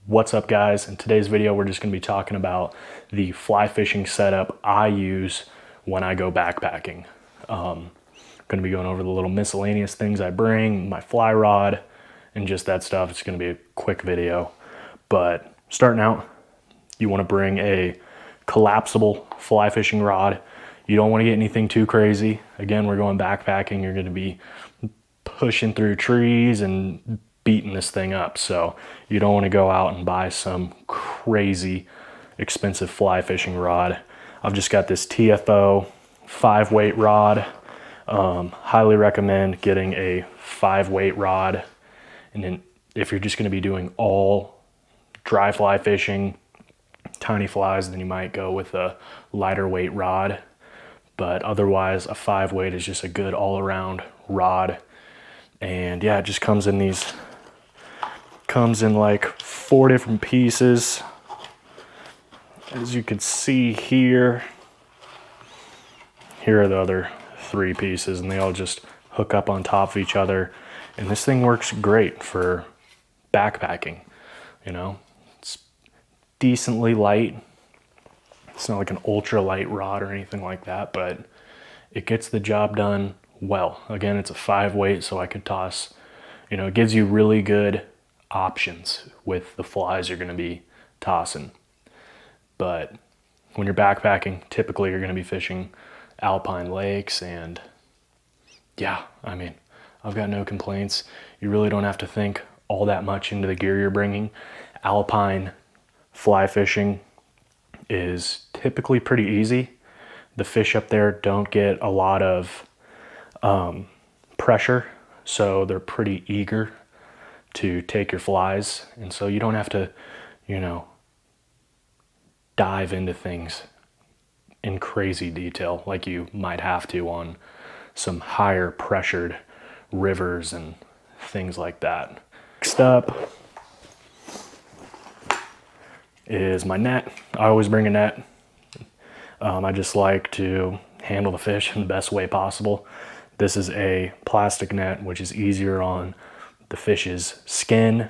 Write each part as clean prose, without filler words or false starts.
What's up, guys? In today's video, we're just going to be talking about the fly fishing setup I use when I go backpacking. Going to be going over the little miscellaneous things I bring, my fly rod, and just that stuff. It's going to be a quick video. But starting out, you want to bring a collapsible fly fishing rod. You don't want to get anything too crazy. Again, we're going backpacking. You're going to be pushing through trees and beating this thing up, so you don't want to go out and buy some crazy expensive fly fishing rod. I've just got this TFO 5-weight rod. Highly recommend getting a 5-weight rod, and then if you're just going to be doing all dry fly fishing, tiny flies, then you might go with a lighter weight rod, but otherwise a 5-weight is just a good all-around rod. And yeah, it just comes in like 4 different pieces. As you can see here, here are the other 3 pieces, and they all just hook up on top of each other. And this thing works great for backpacking. You know, it's decently light. It's not like an ultra light rod or anything like that, but it gets the job done well. Again, it's a 5-weight, so I could toss, you know, it gives you really good options with the flies you're going to be tossing. But when you're backpacking, typically you're going to be fishing alpine lakes, and yeah, I mean, I've got no complaints. You really don't have to think all that much into the gear you're bringing. Alpine fly fishing is typically pretty easy. The fish up there don't get a lot of pressure, so they're pretty eager to take your flies, and so you don't have to, you know, dive into things in crazy detail like you might have to on some higher pressured rivers and things like that. Next up is my net. I always bring a net. I just like to handle the fish in the best way possible. This is a plastic net, which is easier on the fish's skin.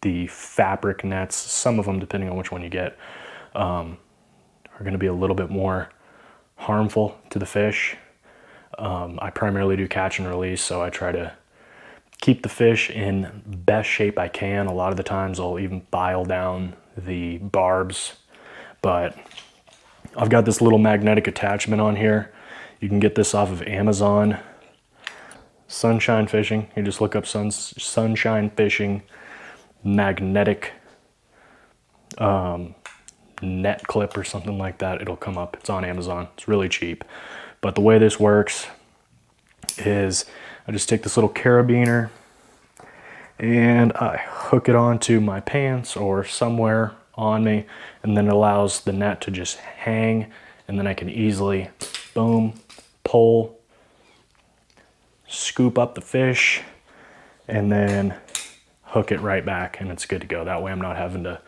The fabric nets, some of them, depending on which one you get, are going to be a little bit more harmful to the fish. I primarily do catch and release, so I try to keep the fish in best shape I can. A lot of the times I'll even bile down the barbs, but I've got this little magnetic attachment on here. You can get this off of Amazon. Sunshine fishing. You just look up sunshine fishing magnetic net clip or something like that. It'll come up. It's on Amazon. It's really cheap. But the way this works is I just take this little carabiner and I hook it onto my pants or somewhere on me, and then it allows the net to just hang, and then I can easily, boom, pull, scoop up the fish, and then hook it right back, and it's good to go. That way I'm not having to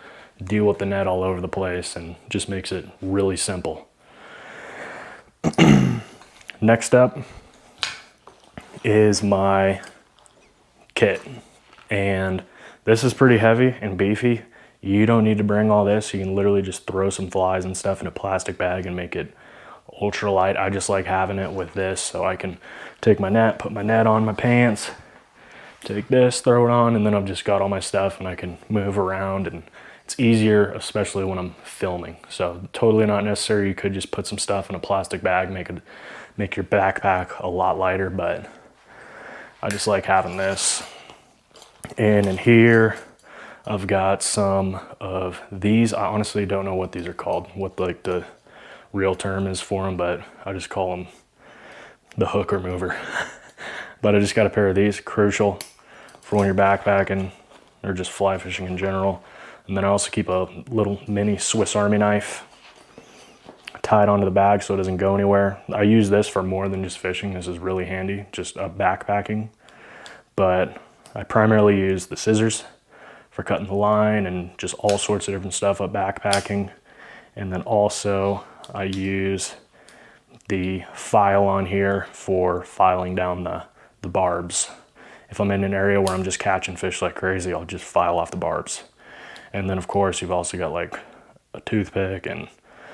deal with the net all over the place, and just makes it really simple. Next up is my kit, and this is pretty heavy and beefy. You don't need to bring all this. You can literally just throw some flies and stuff in a plastic bag and make it ultra light. I just like having it with this, so I can take my net, put my net on my pants, take this, throw it on, and then I've just got all my stuff and I can move around, and it's easier, especially when I'm filming. So totally not necessary. You could just put some stuff in a plastic bag, make your backpack a lot lighter, but I just like having this. And in here I've got some of these. I honestly don't know what these are called, what like the real term is for them, but I just call them the hook remover. But I just got a pair of these, crucial for when you're backpacking or just fly fishing in general. And then I also keep a little mini Swiss Army knife tied onto the bag so it doesn't go anywhere. I use this for more than just fishing. This is really handy, just backpacking. But I primarily use the scissors for cutting the line and just all sorts of different stuff up backpacking. And then also I use the file on here for filing down the barbs. If I'm in an area where I'm just catching fish like crazy, I'll just file off the barbs. And then of course you've also got like a toothpick and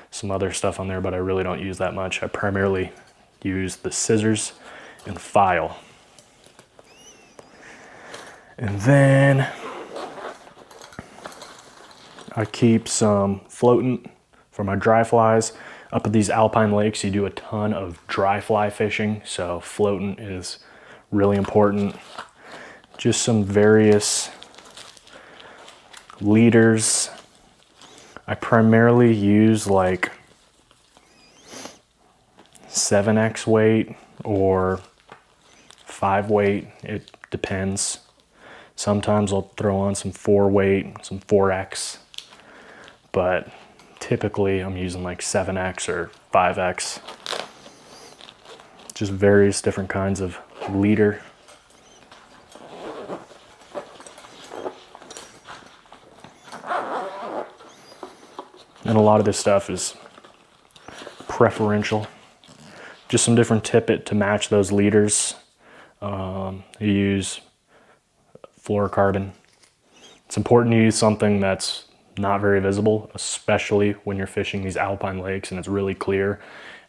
some other stuff on there, but I really don't use that much. I primarily use the scissors and file. And then I keep some Floatant for my dry flies. Up at these alpine lakes, you do a ton of dry fly fishing, so Floatant is really important. Just some various leaders. I primarily use like 7x weight or 5 weight, it depends. Sometimes I'll throw on some 4 weight, some 4x, but typically I'm using like 7x or 5x. Just various different kinds of leader. And a lot of this stuff is preferential. Just some different tippet to match those leaders. You use fluorocarbon. It's important to use something that's not very visible, especially when you're fishing these alpine lakes and it's really clear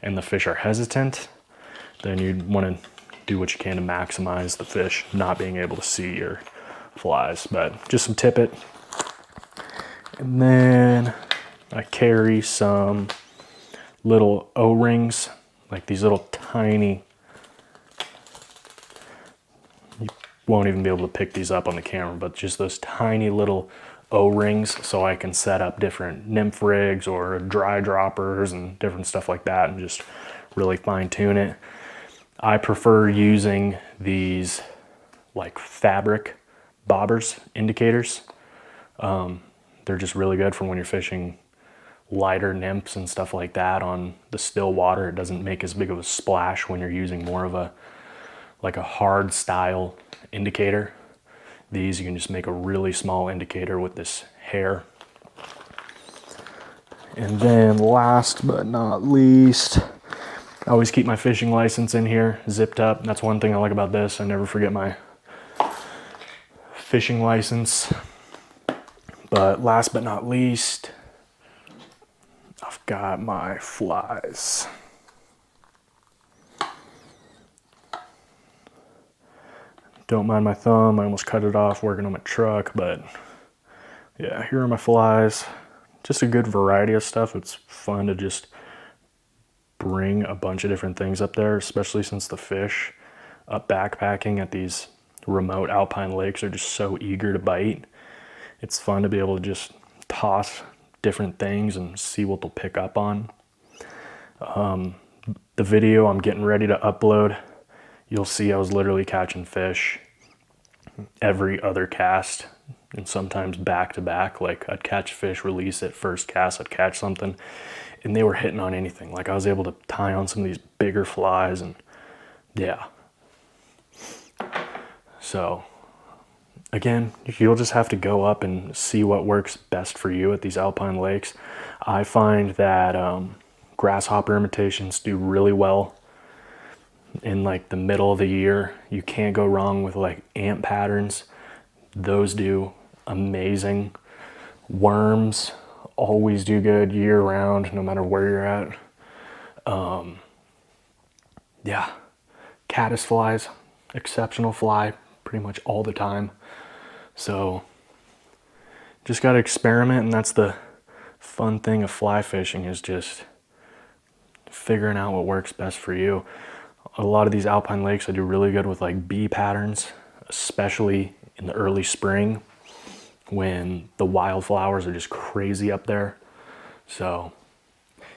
and the fish are hesitant. Then you'd want to do what you can to maximize the fish not being able to see your flies. But just some tippet. And then I carry some little O-rings, like these little tiny, you won't even be able to pick these up on the camera, but just those tiny little O-rings so I can set up different nymph rigs or dry droppers and different stuff like that and just really fine tune it. I prefer using these like fabric bobbers indicators. They're just really good for when you're fishing lighter nymphs and stuff like that on the still water. It doesn't make as big of a splash when you're using more of a like a hard style indicator. These you can just make a really small indicator with this hair. And then last but not least, I always keep my fishing license in here zipped up. That's one thing I like about this. I never forget my fishing license. But last but not least, I've got my flies. Don't mind my thumb, I almost cut it off working on my truck, but yeah, here are my flies. Just a good variety of stuff. It's fun to just bring a bunch of different things up there, especially since the fish up backpacking at these remote alpine lakes are just so eager to bite. It's fun to be able to just toss different things and see what they'll pick up on. The video I'm getting ready to upload, you'll see I was literally catching fish every other cast and sometimes back to back. Like I'd catch fish, release it, first cast I'd catch something and they were hitting on anything. Like I was able to tie on some of these bigger flies and yeah. So again, you'll just have to go up and see what works best for you at these alpine lakes. I find that grasshopper imitations do really well in like the middle of the year. You can't go wrong with like ant patterns. Those do amazing. Worms always do good year round, no matter where you're at. Yeah, caddis flies, exceptional fly pretty much all the time. So just got to experiment, and that's the fun thing of fly fishing, is just figuring out what works best for you. A lot of these alpine lakes I do really good with like bee patterns, especially in the early spring when the wildflowers are just crazy up there. So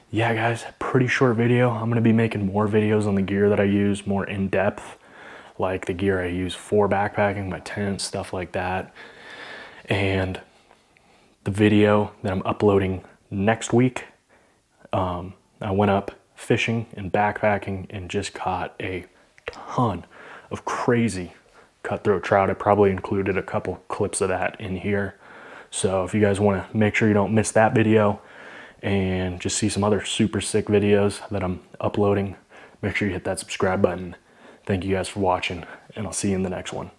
yeah guys, pretty short video. I'm going to be making more videos on the gear that I use, more in depth, like the gear I use for backpacking, my tent, stuff like that. And the video that I'm uploading next week, I went up fishing and backpacking and just caught a ton of crazy cutthroat trout. I probably included a couple clips of that in here. So if you guys want to make sure you don't miss that video and just see some other super sick videos that I'm uploading, make sure you hit that subscribe button. Thank you guys for watching, and I'll see you in the next one.